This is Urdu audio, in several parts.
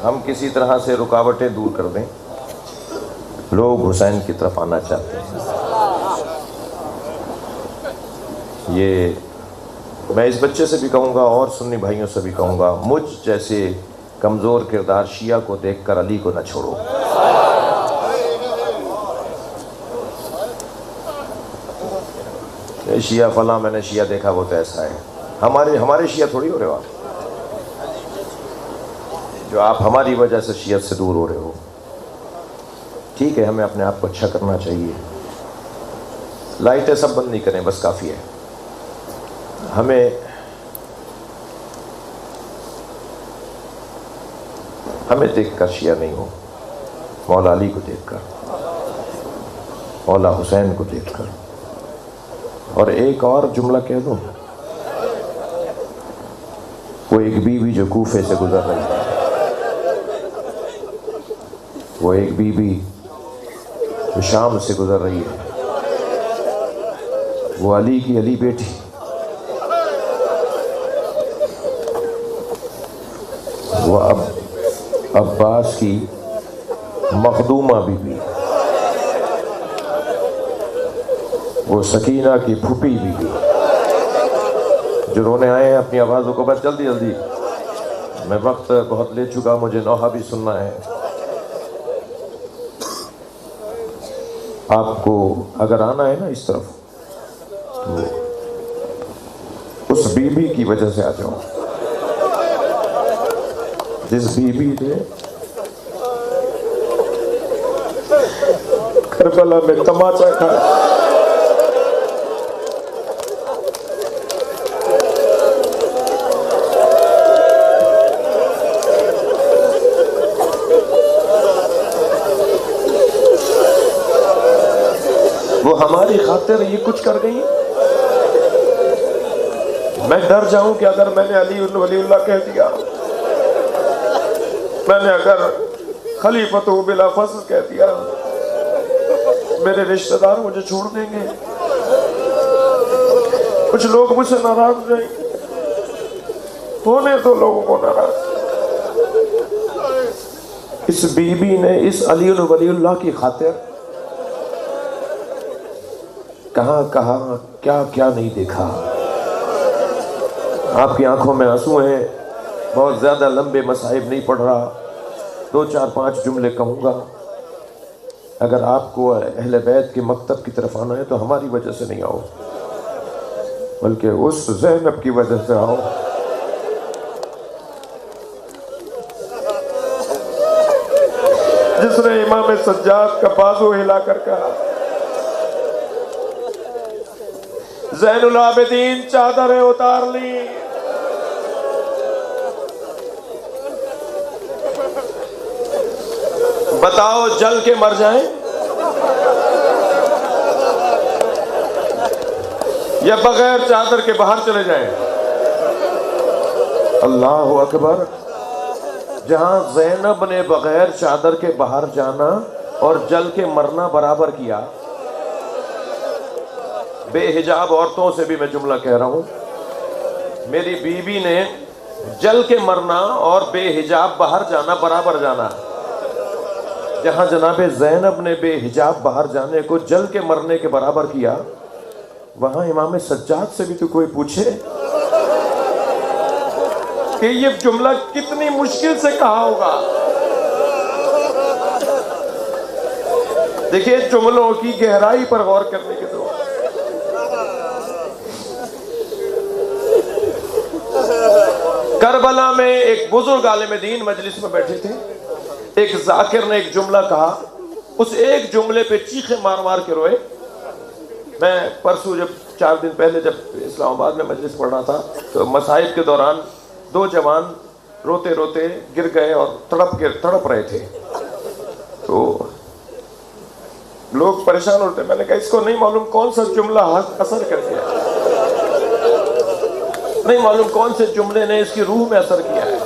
ہم کسی طرح سے رکاوٹیں دور کر دیں. لوگ حسین کی طرف آنا چاہتے ہیں. یہ میں اس بچے سے بھی کہوں گا اور سنی بھائیوں سے بھی کہوں گا، مجھ جیسے کمزور کردار شیعہ کو دیکھ کر علی کو نہ چھوڑو. شیعہ فلاں میں نے شیعہ دیکھا وہ تو ایسا ہے. ہمارے شیعہ تھوڑی ہو رہے ہو آپ، جو آپ ہماری وجہ سے شیعت سے دور ہو رہے ہو. ٹھیک ہے، ہمیں اپنے آپ کو اچھا کرنا چاہیے. لائٹیں سب بند نہیں کریں، بس کافی ہے. ہمیں دیکھ کر شیعہ نہیں ہو، مولا علی کو دیکھ کر، مولا حسین کو دیکھ کر. اور ایک اور جملہ کہہ دوں، وہ ایک بیوی جو کوفے سے گزر رہی ہے، وہ ایک بیوی جو شام سے گزر رہی ہے، وہ علی کی علی بیٹی، وہ عباس کی مخدومہ بیوی، وہ سکینہ کی پھوپھی بیوی، جو رونے آئے ہیں اپنی آوازوں کو. بس جلدی جلدی، میں وقت بہت لے چکا، مجھے نوحہ بھی سننا ہے. آپ کو اگر آنا ہے نا اس طرف، تو اس بی بی کی وجہ سے آ جاؤ، جس بی بی نے کربلا میں تماچا کھایا. وہ ہماری خاطر یہ کچھ کر گئی. میں ڈر جاؤں کہ اگر میں نے علی ولی اللہ کہہ دیا، میں نے اگر خلیفۃ بلا فصل کہہ دیا، میرے رشتہ دار مجھے چھوڑ دیں گے، کچھ لوگ مجھ سے ناراض ہو جائیں گے. ہونے تو لوگوں کو ناراض. اس بی بی نے اس علی ولی اللہ کی خاطر کہاں کہاں کیا کیا نہیں دیکھا. آپ کی آنکھوں میں آنسو ہیں. بہت زیادہ لمبے مصائب نہیں پڑھ رہا، 2 4 5 جملے کہوں گا. اگر آپ کو اہل بیت کے مکتب کی طرف آنا ہے تو ہماری وجہ سے نہیں آؤ، بلکہ اس زینب کی وجہ سے آؤ جس نے امام سجاد کا بازو ہلا کر کہا، زین العابدین چادریں اتار لی. بتاؤ جل کے مر جائیں یا بغیر چادر کے باہر چلے جائیں؟ اللہ اکبر. جہاں زینب نے بغیر چادر کے باہر جانا اور جل کے مرنا برابر کیا، بے حجاب عورتوں سے بھی میں جملہ کہہ رہا ہوں، میری بیوی نے جل کے مرنا اور بے حجاب باہر جانا برابر جانا. جہاں جناب زینب نے بے حجاب باہر جانے کو جل کے مرنے کے برابر کیا، وہاں امام سجاد سے بھی تو کوئی پوچھے کہ یہ جملہ کتنی مشکل سے کہا ہوگا. دیکھیے جملوں کی گہرائی پر غور کرنے کی ضرورت. کربلا میں ایک بزرگ عالم دین مجلس میں بیٹھے تھے. ایک ذاکر نے ایک جملہ کہا، اس ایک جملے پہ چیخیں مار مار کے روئے. میں پرسوں جب 4 دن پہلے جب اسلام آباد میں مجلس پڑھ رہا تھا تو مصائب کے دوران 2 جوان روتے روتے گر گئے اور تڑپ رہے تھے. تو لوگ پریشان ہوتے. میں نے کہا اس کو نہیں معلوم کون سا جملہ اثر کر گیا، نہیں معلوم کون سے جملے نے اس کی روح میں اثر کیا ہے.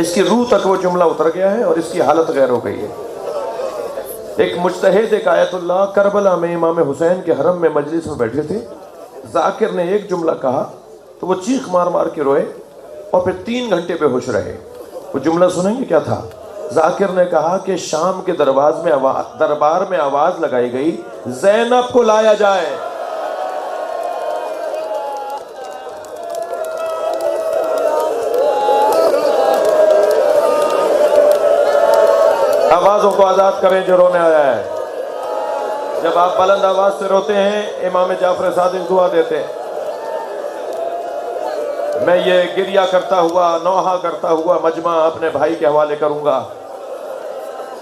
اس کی روح تک وہ جملہ اتر گیا ہے اور اس کی حالت غیر ہو گئی ہے. ایک مجتہد، ایک آیت اللہ کربلا میں امام حسین کے حرم میں مجلس میں بیٹھے تھے. ذاکر نے ایک جملہ کہا تو وہ چیخ مار مار کے روئے اور پھر 3 گھنٹے بے ہوش رہے. وہ جملہ سنیں گے کیا تھا؟ ذاکر نے کہا کہ شام کے دربار میں آواز لگائی گئی زینب کو لایا جائے. آوازوں کو آزاد کریں جو رونے آیا ہے. جب آپ بلند آواز سے روتے ہیں امام جعفر صادق دعا دیتے ہیں میں یہ گریہ کرتا ہوا نوحہ کرتا ہوا مجمع اپنے بھائی کے حوالے کروں گا.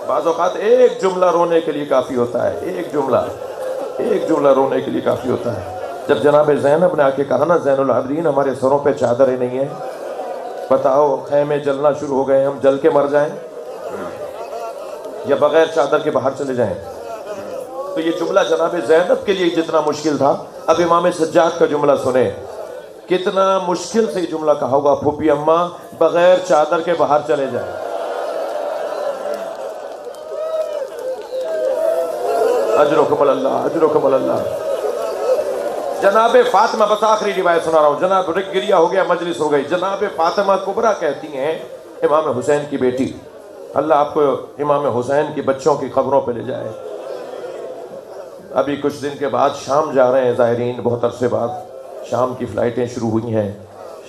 بعض اوقات ایک جملہ رونے کے لیے کافی ہوتا ہے. ایک جملہ رونے کے لیے کافی ہوتا ہے. جب جناب زینب نے آ کے کہا نا زین العابدین ہمارے سروں پہ چادریں نہیں ہیں, بتاؤ خیمے جلنا شروع ہو گئے, ہم جل کے مر جائیں یا بغیر چادر کے باہر چلے جائیں. تو یہ جملہ جناب زینب کے لیے جتنا مشکل تھا, اب امام سجاد کا جملہ سنیں کتنا مشکل سے یہ جملہ کہا ہوگا, پھوپھی اماں بغیر چادر کے باہر چلے جائیں. اجرکم اللہ اجرکم اللہ. جناب فاطمہ, بس آخری روایت سنا رہا ہوں, جناب گریہ ہو گیا, مجلس ہو گئی. جناب فاطمہ کبریٰ کہتی ہیں امام حسین کی بیٹی, اللہ آپ کو امام حسین کی بچوں کی خبروں پہ لے جائے. ابھی کچھ دن کے بعد شام جا رہے ہیں زائرین, بہت عرصے بعد شام کی فلائٹیں شروع ہوئی ہیں,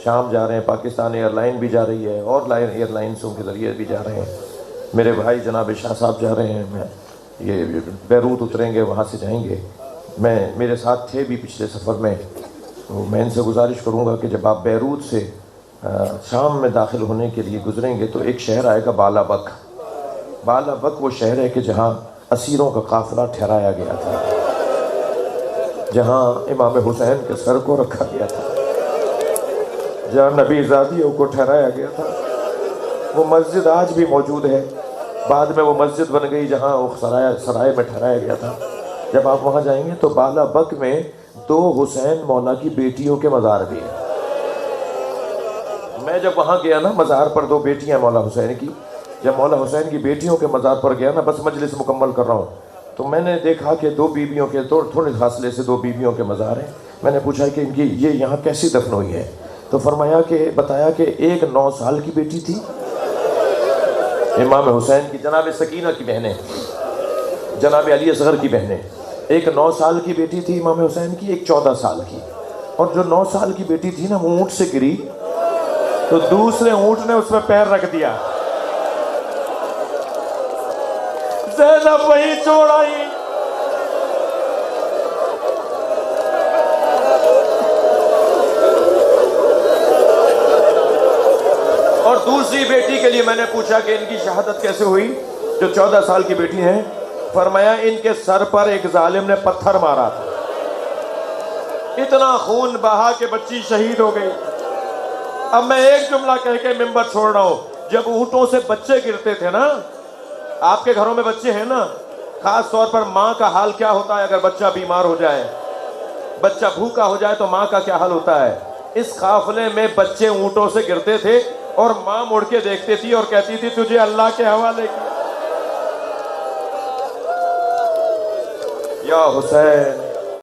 شام جا رہے ہیں, پاکستان ایئر لائن بھی جا رہی ہے اور ایئر لائنسوں کے ذریعے بھی جا رہے ہیں. میرے بھائی جناب شاہ صاحب جا رہے ہیں, میں یہ بیروت اتریں گے, وہاں سے جائیں گے. میرے ساتھ تھے بھی پچھلے سفر میں, تو میں ان سے گزارش کروں گا کہ جب آپ بیروت سے شام میں داخل ہونے کے لیے گزریں گے تو ایک شہر آئے گا بالابک. بالابک وہ شہر ہے کہ جہاں اسیروں کا قافلہ ٹھہرایا گیا تھا, جہاں امام حسین کے سر کو رکھا گیا تھا, جہاں نبی زادیوں کو ٹھہرایا گیا تھا. وہ مسجد آج بھی موجود ہے, بعد میں وہ مسجد بن گئی جہاں وہ سرائے میں ٹھہرایا گیا تھا. جب آپ وہاں جائیں گے تو بالابک میں 2 حسین مولا کی بیٹیوں کے مزار بھی ہیں. میں جب وہاں گیا نا, مزار پر 2 بیٹیاں مولا حسین کی, جب مولا حسین کی بیٹیوں کے مزار پر گیا نا, بس مجلس مکمل کر رہا ہوں, تو میں نے دیکھا کہ 2 بیویوں کے تھوڑے فاصلے سے 2 بیویوں کے مزار ہیں. میں نے پوچھا کہ ان کی یہ یہاں کیسی دفن ہوئی ہے, تو بتایا کہ ایک 9 سال کی بیٹی تھی امام حسین کی, جناب سکینہ کی بہنیں, جناب علی اصغر کی بہنیں. ایک 9 سال کی بیٹی تھی امام حسین کی, ایک 14 سال کی. اور جو 9 سال کی بیٹی تھی نا, وہ اونٹ سے گری تو دوسرے اونٹ نے اس میں پیر رکھ دیا, زینب وہی چھوڑ آئی. اور دوسری بیٹی کے لیے میں نے پوچھا کہ ان کی شہادت کیسے ہوئی, جو 14 سال کی بیٹی ہیں. فرمایا ان کے سر پر ایک ظالم نے پتھر مارا تھا, اتنا خون بہا کہ بچی شہید ہو گئی. اب میں ایک جملہ کہہ کے ممبر چھوڑ رہا ہوں, جب اونٹوں سے بچے گرتے تھے نا, آپ کے گھروں میں بچے ہیں نا, خاص طور پر ماں کا حال کیا ہوتا ہے اگر بچہ بیمار ہو جائے, بچہ بھوکا ہو جائے تو ماں کا کیا حال ہوتا ہے. اس قافلے میں بچے اونٹوں سے گرتے تھے اور ماں مڑ کے دیکھتی تھی اور کہتی تھی تجھے اللہ کے حوالے کیا. یا حسین